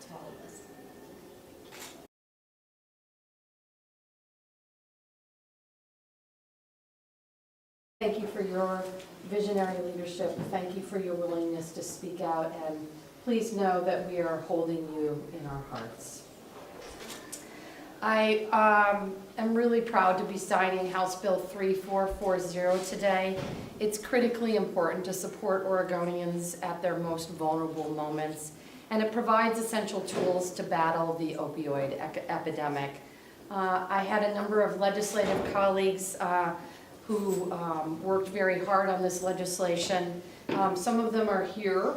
to all of us. Thank you for your visionary leadership. Thank you for your willingness to speak out, and please know that we are holding you in our hearts. I am really proud to be signing House Bill 3440 today. It's critically important to support Oregonians at their most vulnerable moments, and it provides essential tools to battle the opioid epidemic. I had a number of legislative colleagues who worked very hard on this legislation. Some of them are here,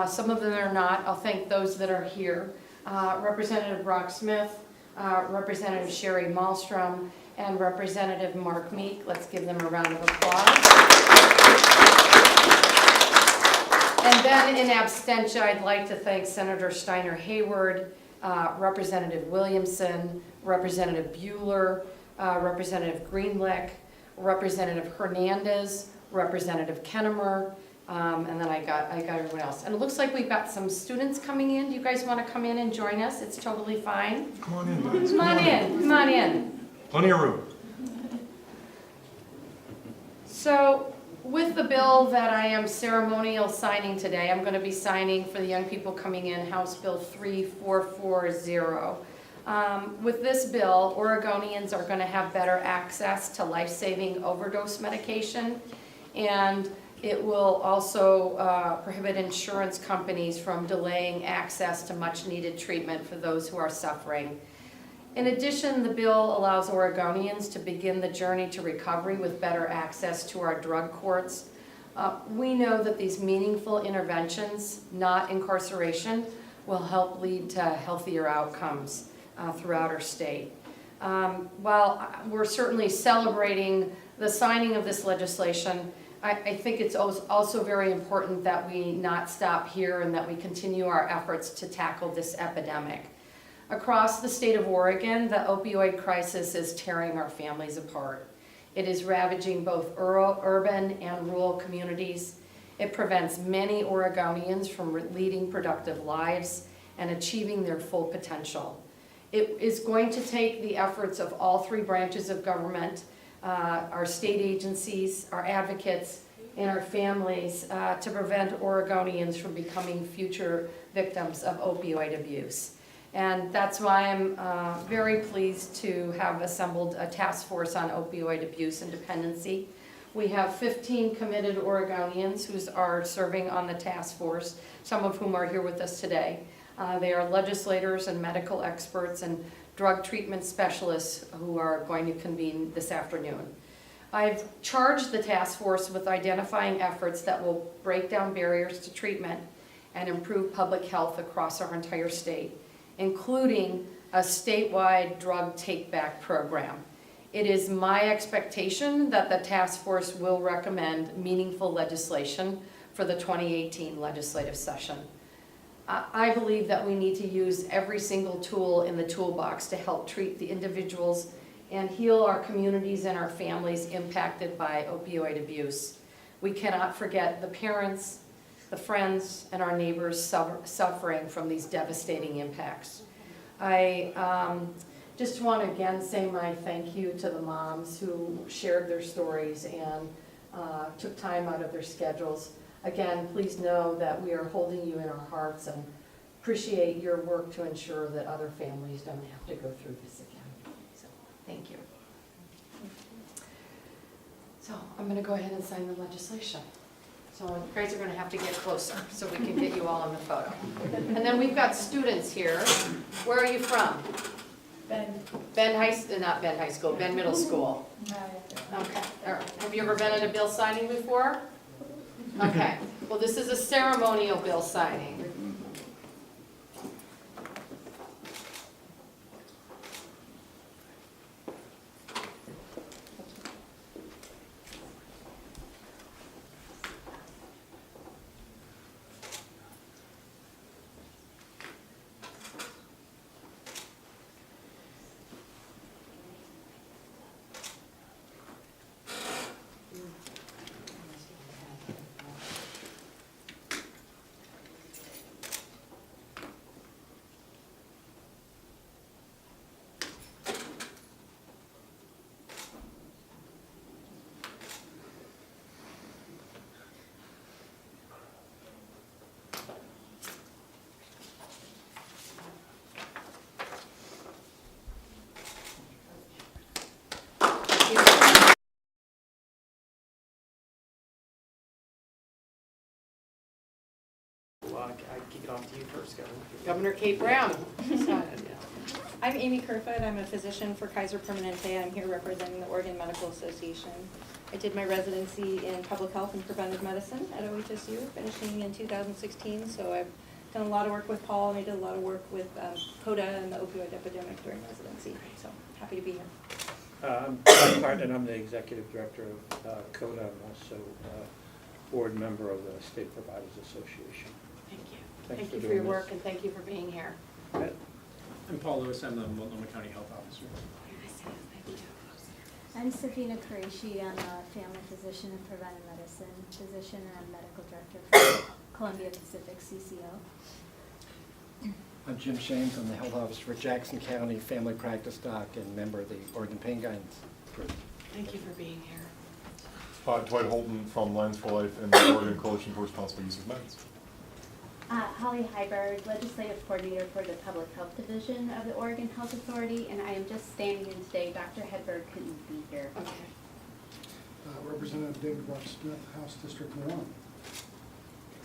some of them are not. I'll thank those that are here. Representative Brock Smith, Representative Sherry Malmstrom, and Representative Mark Meek. Let's give them a round of applause. And then in absentia, I'd like to thank Senator Steiner Hayward, Representative Williamson, Representative Bueller, Representative Greenlick, Representative Hernandez, Representative Kennemer, and then I got everyone else. And it looks like we've got some students coming in. Do you guys want to come in and join us? It's totally fine. Come on in, guys. Come on in. Come on in. Plenty of room. So, with the bill that I am ceremonial signing today, I'm going to be signing for the young people coming in House Bill 3440. With this bill, Oregonians are going to have better access to life-saving overdose medication, and it will also prohibit insurance companies from delaying access to much-needed treatment for those who are suffering. In addition, the bill allows Oregonians to begin the journey to recovery with better access to our drug courts. We know that these meaningful interventions, not incarceration, will help lead to healthier outcomes throughout our state. While we're certainly celebrating the signing of this legislation, I think it's also very important that we not stop here and that we continue our efforts to tackle this epidemic. Across the state of Oregon, the opioid crisis is tearing our families apart. It is ravaging both urban and rural communities. It prevents many Oregonians from leading productive lives and achieving their full potential. It is going to take the efforts of all three branches of government, our state agencies, our advocates, and our families to prevent Oregonians from becoming future victims of opioid abuse. And that's why I'm very pleased to have assembled a task force on opioid abuse and dependency. We have 15 committed Oregonians who are serving on the task force, some of whom are here with us today. They are legislators and medical experts and drug treatment specialists who are going to convene this afternoon. I've charged the task force with identifying efforts that will break down barriers to treatment and improve public health across our entire state, including a statewide drug take-back program. It is my expectation that the task force will recommend meaningful legislation for the 2018 legislative session. I believe that we need to use every single tool in the toolbox to help treat the individuals and heal our communities and our families impacted by opioid abuse. We cannot forget the parents, the friends, and our neighbors suffering from these devastating impacts. I just want to again say my thank you to the moms who shared their stories and took time out of their schedules. Again, please know that we are holding you in our hearts and appreciate your work to ensure that other families don't have to go through this again. So, thank you. So, I'm going to go ahead and sign the legislation. So you guys are going to have to get closer so we can get you all in the photo. And then we've got students here. Where are you from? Ben High School, Ben Middle School. Okay. All right. Have you ever been at a bill signing before? Okay. Well, this is a ceremonial bill signing. I kick it off to you first, Governor. Governor Kate Brown. So, I'm Amy Kerfoot. I'm a physician for Kaiser Permanente. I'm here representing the Oregon Medical Association. I did my residency in public health and preventive medicine at OHSU, finishing in 2016. So I've done a lot of work with Paul, and I did a lot of work with CODA and the opioid epidemic during residency. So happy to be here. I'm Mike Hartnett. I'm the executive director of CODA. I'm also a board member of the State Providers Association. Thank you. Thanks Thank you for for your doing work this. and thank you for being here. I'm Paul Lewis. I'm the Multnomah County Health Officer. I'm Safina Qureshi. I'm a family physician in preventive medicine physician, and I'm medical director for Columbia Pacific CCO. I'm Jim Shames. I'm the health officer for Jackson County Family Practice Doc and member of the Oregon Pain Guidance Group. Thank you for being here. Dwight Holton from Lines for Life and the Oregon Coalition for Responsible Use of Meds. Holly Heiberg, Legislative Coordinator for the Public Health Division of the Oregon Health Authority, and I am just standing in today. Dr. Hedberg couldn't be here. Okay. Representative David Rock Smith, House District 1.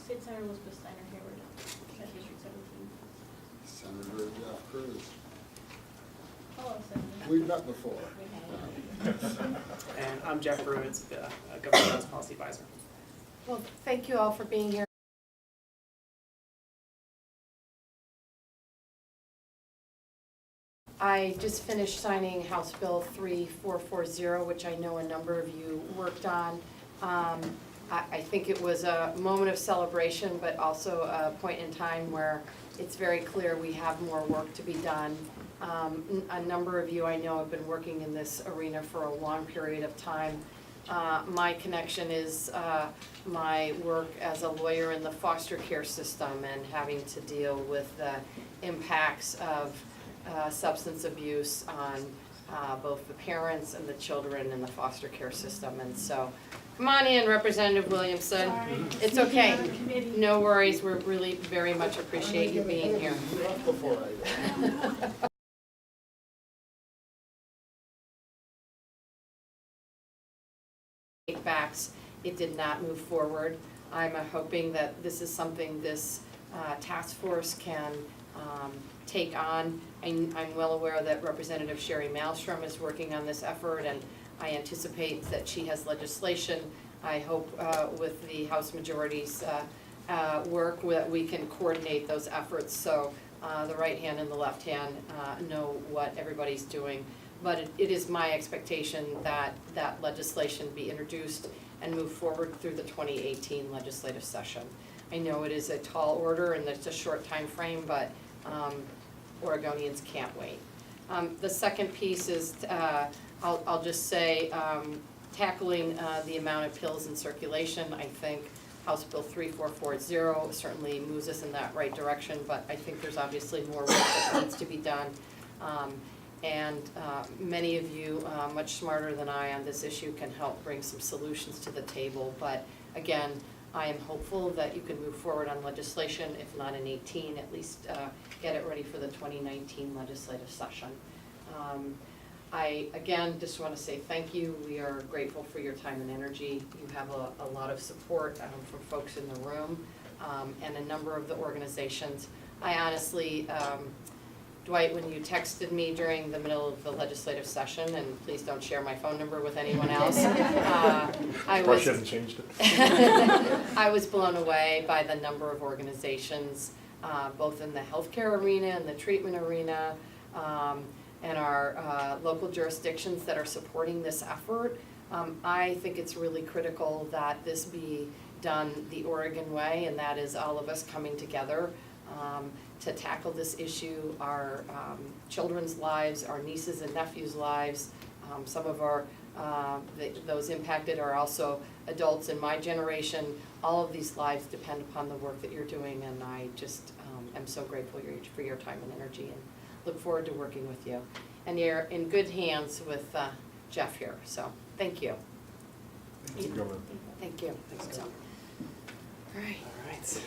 State Senator Elizabeth Steiner, Hayward, District 17. Senator Jeff Cruz. Hello, Senator. We've met before. And I'm Jeff Bruins, Governor Brown's Policy Advisor. Well, thank you all for being here. I just finished signing House Bill 3440, which I know a number of you worked on. I think it was a moment of celebration, but also a point in time where it's very clear we have more work to be done. A number of you I know have been working in this arena for a long period of time. My connection is my work as a lawyer in the foster care system and having to deal with the impacts of substance abuse on both the parents and the children in the foster care system. And so, come on in, Representative Williamson. Sorry. It's okay. No worries. We really very much appreciate you being here. Before I Backs, it did not move forward. I'm hoping that this is something this task force can take on. I'm well aware that Representative Sherry Malmstrom is working on this effort, and I anticipate that she has legislation. I hope with the House majority's work that we can coordinate those efforts so the right hand and the left hand know what everybody's doing. But it is my expectation that that legislation be introduced and move forward through the 2018 legislative session. I know it is a tall order and it's a short time frame, but Oregonians can't wait. The second piece is, I'll just say, tackling the amount of pills in circulation. I think House Bill 3440 certainly moves us in that right direction, but I think there's obviously more work that needs to be done. And many of you, much smarter than I on this issue, can help bring some solutions to the table. But again, I am hopeful that you can move forward on legislation, if not in 18, at least get it ready for the 2019 legislative session. I, again, just want to say thank you. We are grateful for your time and energy. You have a lot of support from folks in the room and a number of the organizations. I honestly, Dwight, when you texted me during the middle of the legislative session, and please don't share my phone number with anyone else, I was Hasn't changed it. I was blown away by the number of organizations, both in the healthcare arena and the treatment arena, and our local jurisdictions that are supporting this effort. I think it's really critical that this be done the Oregon way, and that is all of us coming together to tackle this issue. Our children's lives, our nieces and nephews' lives, some of our those impacted are also adults in my generation. All of these lives depend upon the work that you're doing, and I just am so grateful for your time and energy, and look forward to working with you. And you're in good hands with Jeff here, so thank you. Thank you, Governor. Thank you. So, all right.